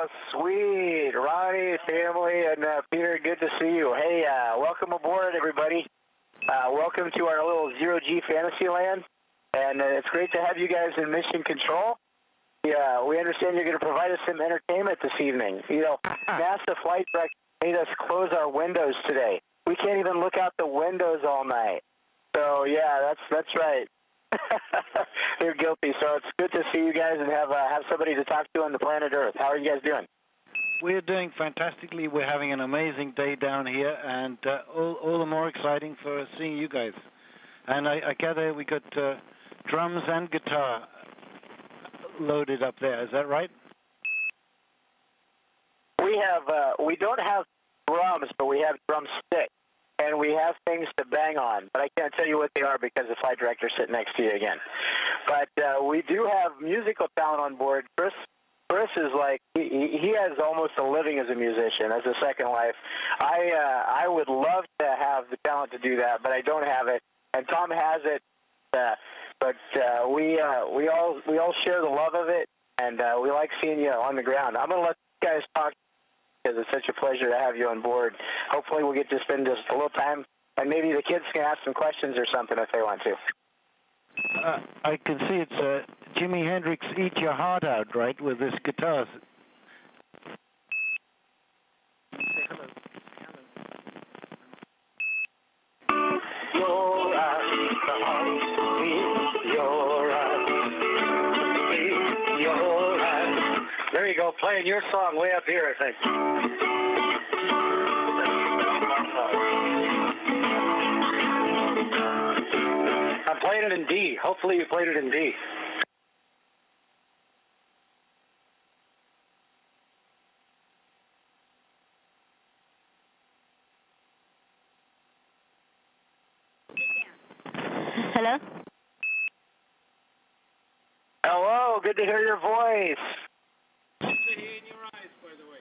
Oh, sweet. Ronnie, family, and Peter, good to see you. Hey, welcome aboard, everybody. Welcome to our little zero-G fantasy land. And it's great to have you guys in mission control. Yeah, we understand you're going to provide us some entertainment this evening. You know, NASA flight director made us close our windows today. We can't even look out the windows all night. So, yeah, that's right. They're guilty. So it's good to see you guys and have somebody to talk to on the planet Earth. How are you guys doing? We're doing fantastically. We're having an amazing day down here, and all the more exciting for seeing you guys. And I gather we got drums and guitar loaded up there. Is that right? We don't have drums, but we have drumsticks. And we have things to bang on, but I can't tell you what they are because the flight director's sitting next to you again. But we do have musical talent on board. Chris is like, he has almost a living as a musician, as a second life. I would love to have the talent to do that, but I don't have it. And Tom has it, but we all share the love of it, and we like seeing you on the ground. I'm going to let you guys talk, because it's such a pleasure to have you on board. Hopefully we'll get to spend just a little time, and maybe the kids can ask some questions or something if they want to. I can see it's Jimi Hendrix Eat Your Heart Out, right, with this guitar. Your eyes, the heart, your eyes, your eyes. There you go, playing your song way up here, I think. I'm playing it in D. Hopefully you played it in D. Hello? Hello, good to hear your voice. Good to hear in your eyes, by the way.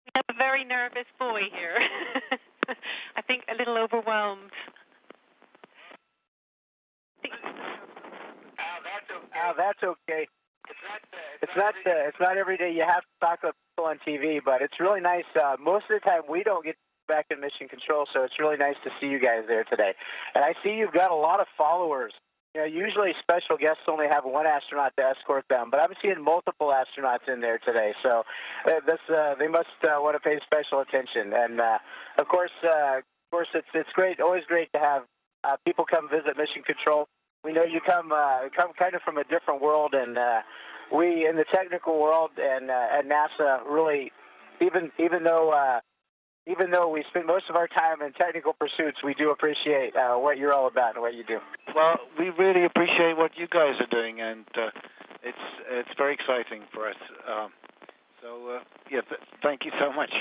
We have a very nervous boy here. I think a little overwhelmed. That's okay. It's not every day you have to talk to people on TV, but it's really nice. Most of the time we don't get back in mission control, so it's really nice to see you guys there today. And I see you've got a lot of followers. You know, usually special guests only have one astronaut to escort them, but I'm seeing multiple astronauts in there today. So they must want to pay special attention. And of course, it's great, always great to have people come visit Mission Control. We know you come kind of from a different world, and we in the technical world and at NASA really, even though we spend most of our time in technical pursuits, we do appreciate what you're all about and what you do. Well, we really appreciate what you guys are doing, and it's very exciting for us. Thank you so much.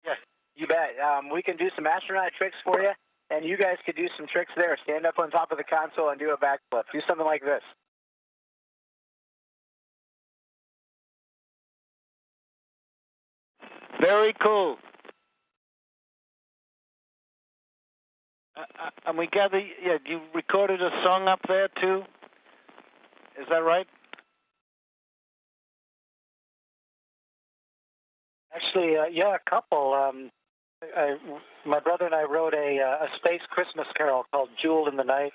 Yeah, you bet. We can do some astronaut tricks for you, and you guys could do some tricks there. Stand up on top of the console and do a backflip. Do something like this. Very cool. And we gather, you recorded a song up there too? Is that right? Actually, a couple. My brother and I wrote a space Christmas carol called Jewel in the Night,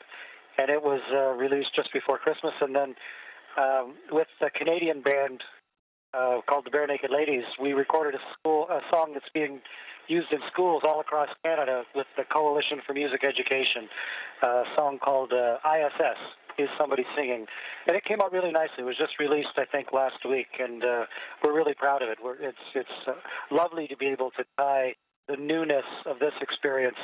and it was released just before Christmas. And then with a Canadian band called the Bare Naked Ladies, we recorded a song that's being used in schools all across Canada with the Coalition for Music Education, a song called ISS, Is Somebody Singing? And it came out really nicely. It was just released, I think, last week, and we're really proud of it. It's lovely to be able to tie the newness of this experience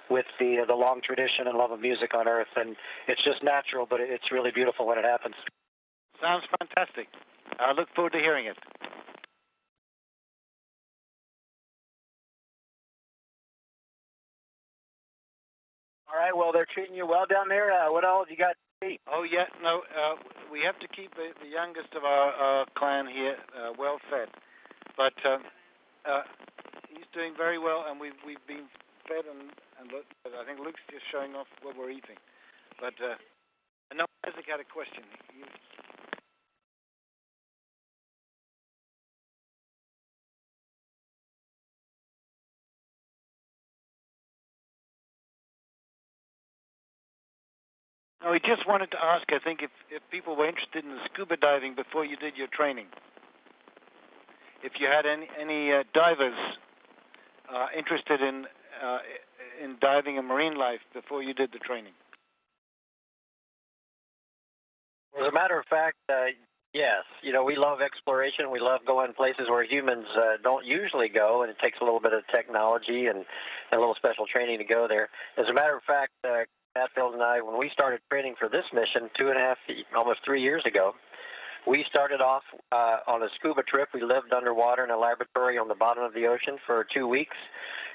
with the long tradition and love of music on Earth, and it's just natural, but it's really beautiful when it happens. Sounds fantastic. I look forward to hearing it. All right, well, they're treating you well down there. What all have you got to see? Oh, yeah, no, we have to keep the youngest of our clan here well fed. But he's doing very well, and we've been fed, and look, I think Luke's just showing off what we're eating. But no, Isaac had a question. No, he just wanted to ask, I think, if people were interested in the scuba diving before you did your training. If you had any divers interested in diving and marine life before you did the training. As a matter of fact, yes. You know, we love exploration. We love going places where humans don't usually go, and it takes a little bit of technology and a little special training to go there. As a matter of fact, Hadfield and I, when we started training for this mission 2.5, almost 3 years ago, we started off on a scuba trip. We lived underwater in a laboratory on the bottom of the ocean for 2 weeks,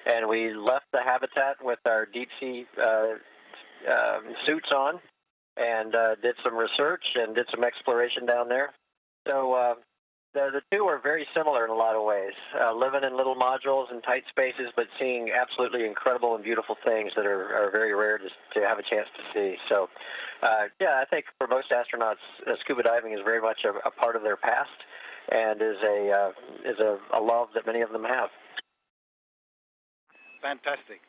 and we left the habitat with our deep sea suits on, and did some research and did some exploration down there. So the two are very similar in a lot of ways, living in little modules and tight spaces, but seeing absolutely incredible and beautiful things that are very rare to have a chance to see. So, yeah, I think for most astronauts, scuba diving is very much a part of their past, and is a love that many of them have. Fantastic.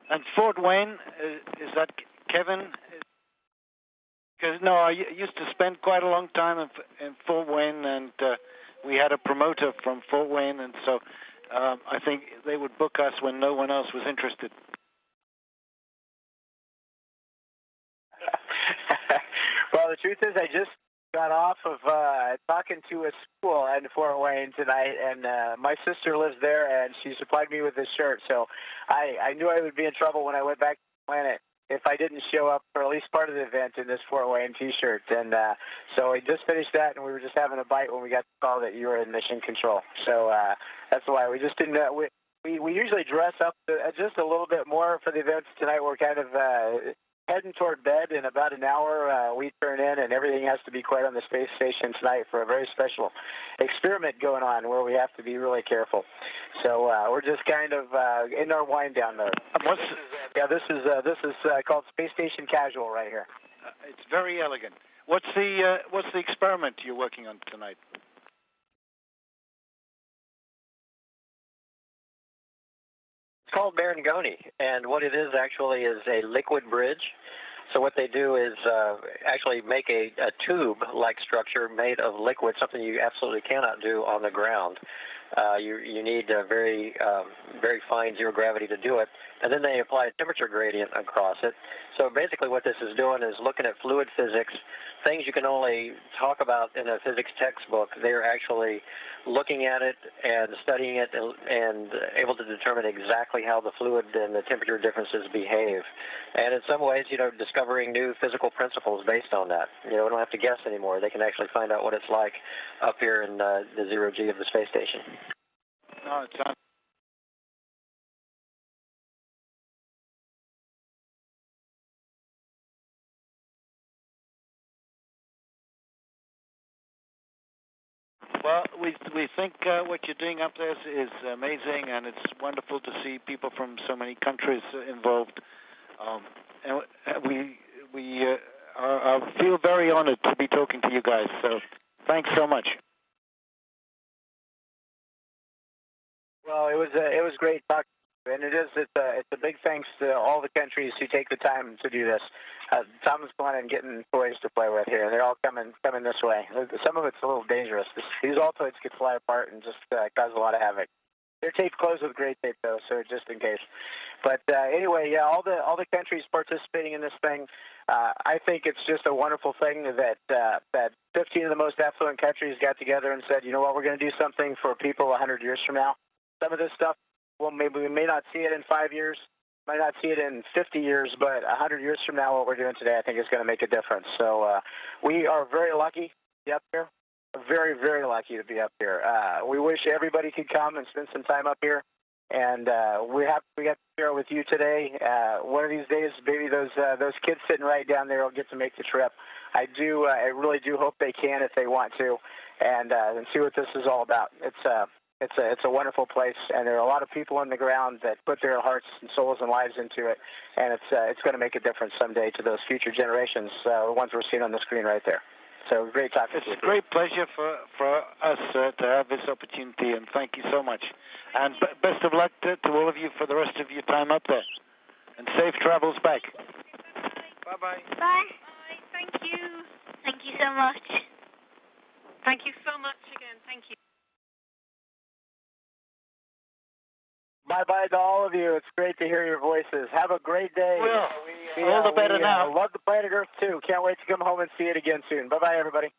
And Fort Wayne, is that Kevin? Because, no, I used to spend quite a long time in Fort Wayne, and we had a promoter from Fort Wayne, and so I think they would book us when no one else was interested. Well, the truth is I just got off of talking to a school in Fort Wayne tonight, and my sister lives there, and she supplied me with this shirt, so I knew I would be in trouble when I went back to the planet if I didn't show up for at least part of the event in this Fort Wayne T-shirt. And so we just finished that, and we were just having a bite when we got the call that you were in mission control. So that's why we just didn't. We usually dress up just a little bit more for the events tonight. We're kind of heading toward bed. In about an hour, we turn in, and everything has to be quiet on the space station tonight for a very special experiment going on where we have to be really careful. So we're just kind of in our wind down mode. This is called Space Station Casual right here. It's very elegant. What's the experiment you're working on tonight? It's called Marangoni, and what it is actually is a liquid bridge. So what they do is actually make a tube-like structure made of liquid, something you absolutely cannot do on the ground. You need very fine zero gravity to do it, and then they apply a temperature gradient across it. So basically what this is doing is looking at fluid physics, things you can only talk about in a physics textbook. They're actually looking at it and studying it and able to determine exactly how the fluid and the temperature differences behave. And in some ways, discovering new physical principles based on that. We don't have to guess anymore. They can actually find out what it's like up here in the zero G of the space station. No, it sounds. Well, we think what you're doing up there is amazing, and it's wonderful to see people from so many countries involved. And we feel very honored to be talking to you guys. So, thanks so much. Well, it was great talking. And it's a big thanks to all the countries who take the time to do this. Tom's fun and getting toys to play with here. They're all coming this way. Some of it's a little dangerous. These Altoids could fly apart and just cause a lot of havoc. They're taped closed with great tape, though, so just in case. But anyway, yeah, all the countries participating in this thing. I think it's just a wonderful thing that 15 of the most affluent countries got together and said, you know what, we're going to do something for people 100 years from now. Some of this stuff, well, maybe we may not see it in 5 years, might not see it in 50 years, but 100 years from now, what we're doing today, I think is going to make a difference. So we are very lucky to be up here, very, very lucky to be up here. We wish everybody could come and spend some time up here. And we got to share with you today. One of these days, maybe those kids sitting right down there will get to make the trip. I really do hope they can if they want to, and see what this is all about. It's a wonderful place, and there are a lot of people on the ground that put their hearts and souls and lives into it, and it's going to make a difference someday to those future generations, the ones we're seeing on the screen right there. So great talking to you. It's a great pleasure for us to have this opportunity, and thank you so much. And best of luck to all of you for the rest of your time up there, and safe travels back. Bye-bye. Bye. Bye. Thank you. Thank you so much. Thank you so much again. Thank you. Bye-bye to all of you. It's great to hear your voices. Have a great day. Well, all the better now. Love the planet Earth, too. Can't wait to come home and see it again soon. Bye-bye, everybody.